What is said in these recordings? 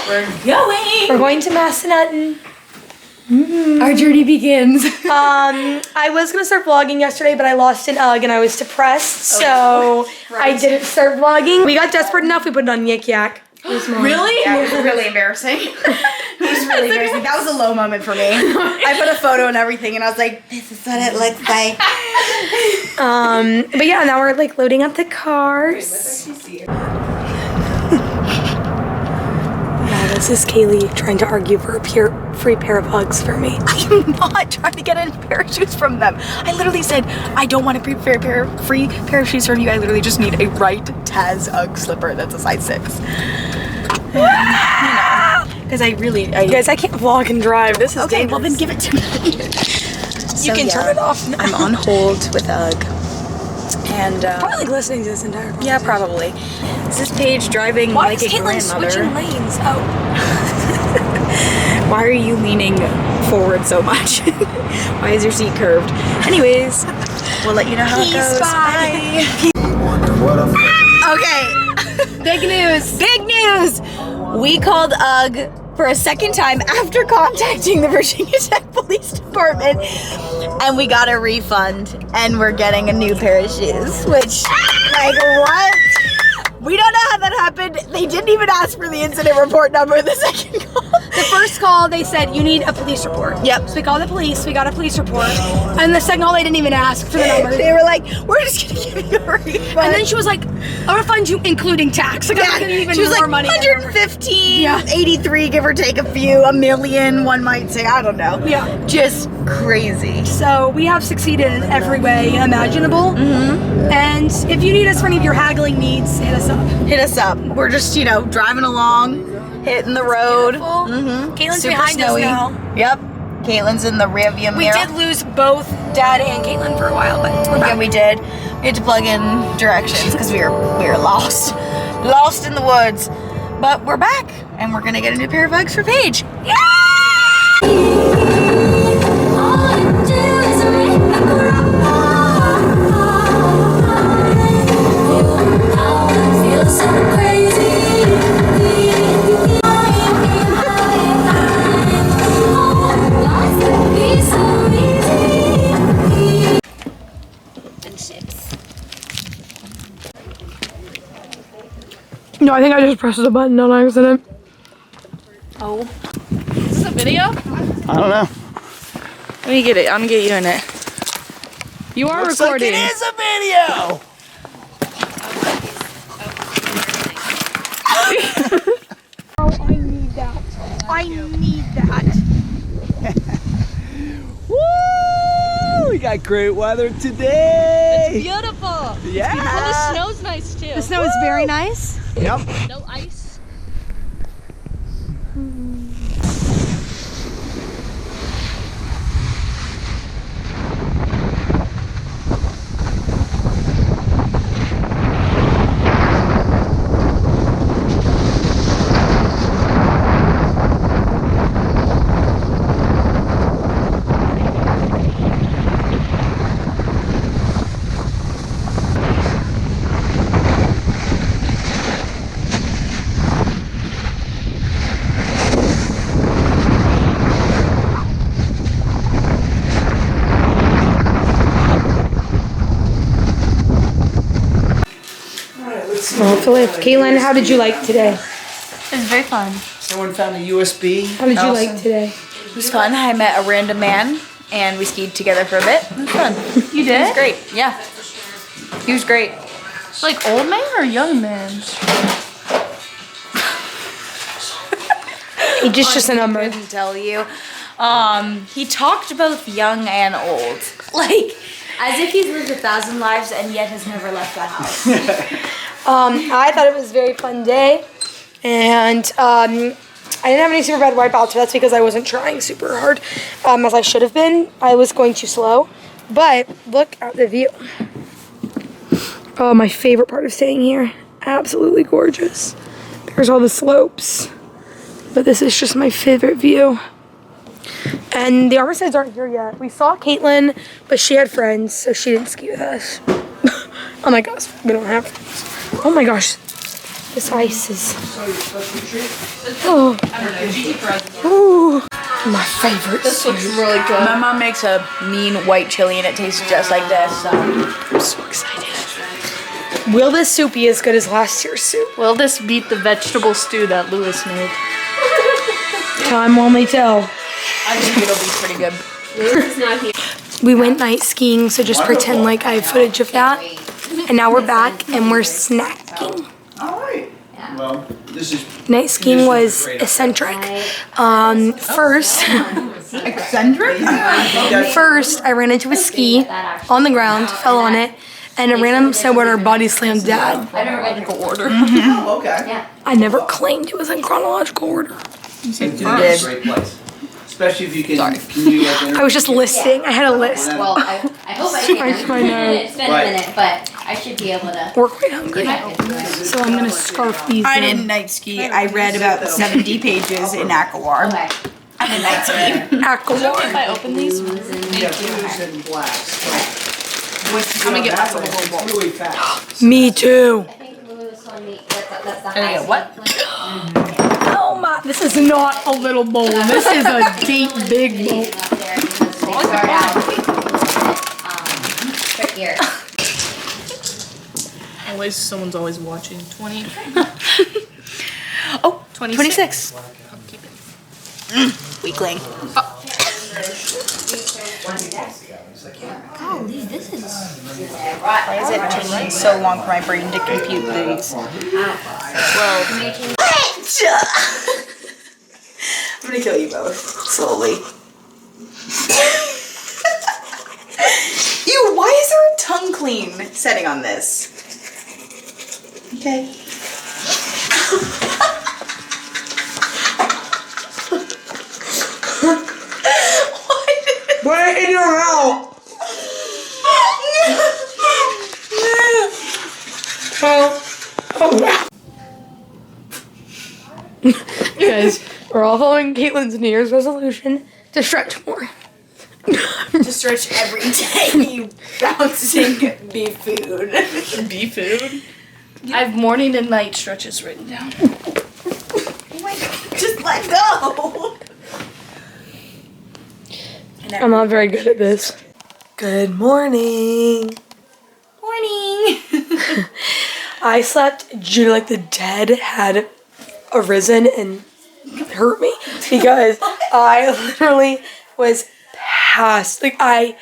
We're going to MASSANUTTEN. Our journey begins. I was gonna start vlogging yesterday, but I lost an UGG and I was depressed, so I didn't start vlogging. We got desperate enough, we put it on Yik Yak. Really? Yeah, it was really embarrassing. It was really embarrassing. That was a low moment for me. I put a photo and everything and I was like, this is what it looks like. But yeah, now we're like loading up the cars. This is Kayleigh trying to argue for a free pair of Uggs for me. I'm not trying to get a pair of shoes from them. I literally said, I don't want a free pair of shoes from you. I literally just need a right Taz Ugg slipper that's a size 6. You know, because you guys, I can't vlog and drive. This is dangerous. Well then give it to me. You can turn it off now. I'm on hold with UGG. And probably like listening to this entire conversation. Yeah, probably. Is this Paige driving like a grandmother? Why is Katelyn switching lanes? Oh. Why are you leaning forward so much? Why is your seat curved? Anyways, we'll let you know how it goes. Bye. Okay. Big news. Big news. We called UGG for a second time after contacting the Virginia Tech Police Department, and we got a refund, and we're getting a new pair of shoes, which, like, what? We don't know how that happened. They didn't even ask for the incident report number the second call. The first call, they said, you need a police report. Yep. So we called the police, we got a police report, and the second call, they didn't even ask for the number. They were like, we're just gonna give you a refund. And then she was like, I'll refund you including tax. Like, I'm gonna even she was more like, money. 115, 83, give or take a few, a million, one might say, I don't know. Yeah. Just crazy. So we have succeeded in every way imaginable. And if you need us for any of your haggling needs, hit us up. Hit us up. We're just, you know, driving along, hitting the road. Katelyn's Super behind snowy. us now. Yep. Katelyn's in the rearview mirror. We did lose both Dad and Katelyn for a while, but we're back. Yeah, we did. We had to plug in directions because we were lost. Lost in the woods. But we're back, and we're gonna get a new pair of Uggs for Paige. Yeah! No, I think I just pressed the button on accident. Oh. Is this a video? I don't know. Let me get it. I'm gonna get you in it. You are Looks recording. like it is a video! Oh, I need that. I need that. Woo! We got great weather today! It's beautiful. Yeah! And the snow's nice too. The snow is very nice. Yep. No ice. Katelyn, how did you like today? It was very fun. Someone found a USB. How did you like today? It was fun. I met a random man, and we skied together for a bit. It was fun. You did? It was great. Yeah. He was great. Like old man or young man? He just a number. I couldn't tell you. He talked both young and old. Like, as if he's lived 1,000 lives and yet has never left that house. I thought it was a very fun day, and I didn't have any super bad wipeouts, but that's because I wasn't trying super hard as I should have been. I was going too slow, but look at the view. Oh, my favorite part of staying here. Absolutely gorgeous. There's all the slopes, but this is just my favorite view. And the Armisteds aren't here yet. We saw Katelyn, but she had friends, so she didn't ski with us. Oh my gosh, we don't have friends. Oh my gosh. This ice is. Oh. Ooh. My favorite. This looks really good. My mom makes a mean white chili and it tastes just like this. So I'm so excited. Will this soup be as good as last year's soup? Will this beat the vegetable stew that Lewis made? Time will only tell. I think it'll be pretty good. Lewis is not here. We went night skiing, so just pretend like I have footage of that. And now we're back and we're snacking. All right. Well, this is. Night skiing was eccentric. First, Eccentric? first I ran into a ski on the ground, fell on it, and a random snowboarder body slammed Dad. Chronological order. Oh, okay. I never claimed it was in chronological order. You said It's a great place. Especially if you can. Can you get there? I was just listing. I had a list. Well, I hope I can. Scratch my nose. It's been a minute, but I should be able to. We're quite hungry, so I'm gonna scarf these I in. didn't night ski. I read about 70 pages in Akawar. Okay. I didn't night ski. Aqualar. If I open these, Yeah, blues and blacks. I'm gonna get lots of little It's really fast. Me too. I think Lewis told me that's the Can I get what? Oh my! This is not a little bowl. This is a deep, big bowl. Trickier. always someone's always watching. 20. Oh, 26. weakling. Golly, this is. Why is it taking so long for my brain to compute these? I'm gonna kill you both slowly. Ew, why is there a tongue clean setting on this? Okay. Put it in your mouth. Guys, we're all following Caitlin's New Year's resolution to stretch more. To stretch every day, bouncing beef food. Beef food. I have morning and night stretches written down. Oh my god, just let go! I'm not very good at this. Good morning. Morning! I slept due like the dead had arisen and hurt me because I literally was I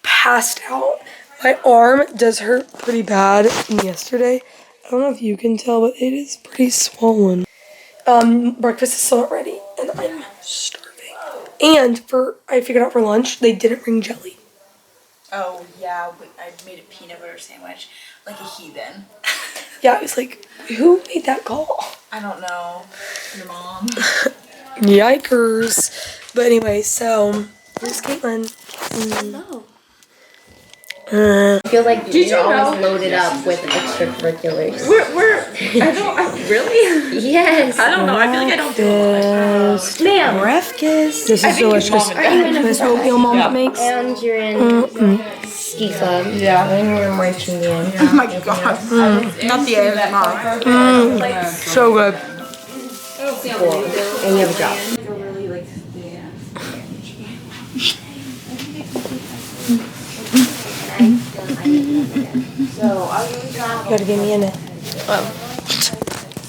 passed out. My arm does hurt pretty bad yesterday. I don't know if you can tell, but it is pretty swollen. Breakfast is still not ready and I'm starving. And I figured out for lunch, they didn't bring jelly. Oh yeah, I made a peanut butter sandwich like a heathen. Yeah, I was like, who made that call? I don't know. Your mom. Yikers. But anyway, so here's Caitlin. No. I feel like you're always loaded up with extracurriculars. Really? Yes. I don't know. I feel like I don't do it. Ma'am. Breath kiss. This is delicious. This oatmeal mom makes. And you're in ski club. Yeah. And you're in marching band. Oh my god. Not the ASMR. So good. Cool. And you have a job. Gotta get me in it.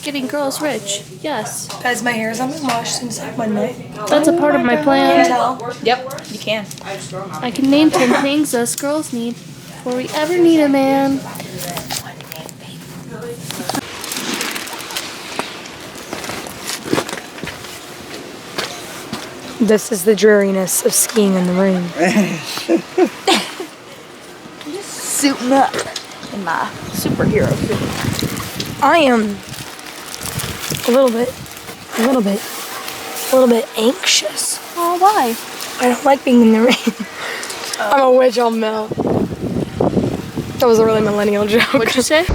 Getting girls rich. Yes. Guys, my hair hasn't been washed since like Monday. That's a part of my plan. Yep, you can. I can name 10 things us girls need before we ever need a man. This is the dreariness of skiing in the rain. Suiting up in my superhero suit. I am a little bit anxious. Oh, why? I don't like being in the rain. I'm a witch, I'll melt. That was a really millennial joke. What'd you say?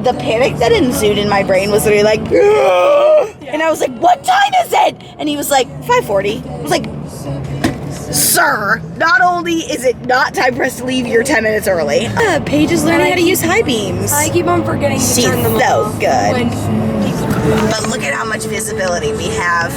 the panic that ensued in my brain was literally like, "Ugh!" And I was like, what time is it? And he was like, 5:40. I was like, sir, not only is it not time for us to leave, you're 10 minutes early. Paige is learning how to use high beams. I keep on forgetting to She's turn them so off good. when people But look at how much visibility we have.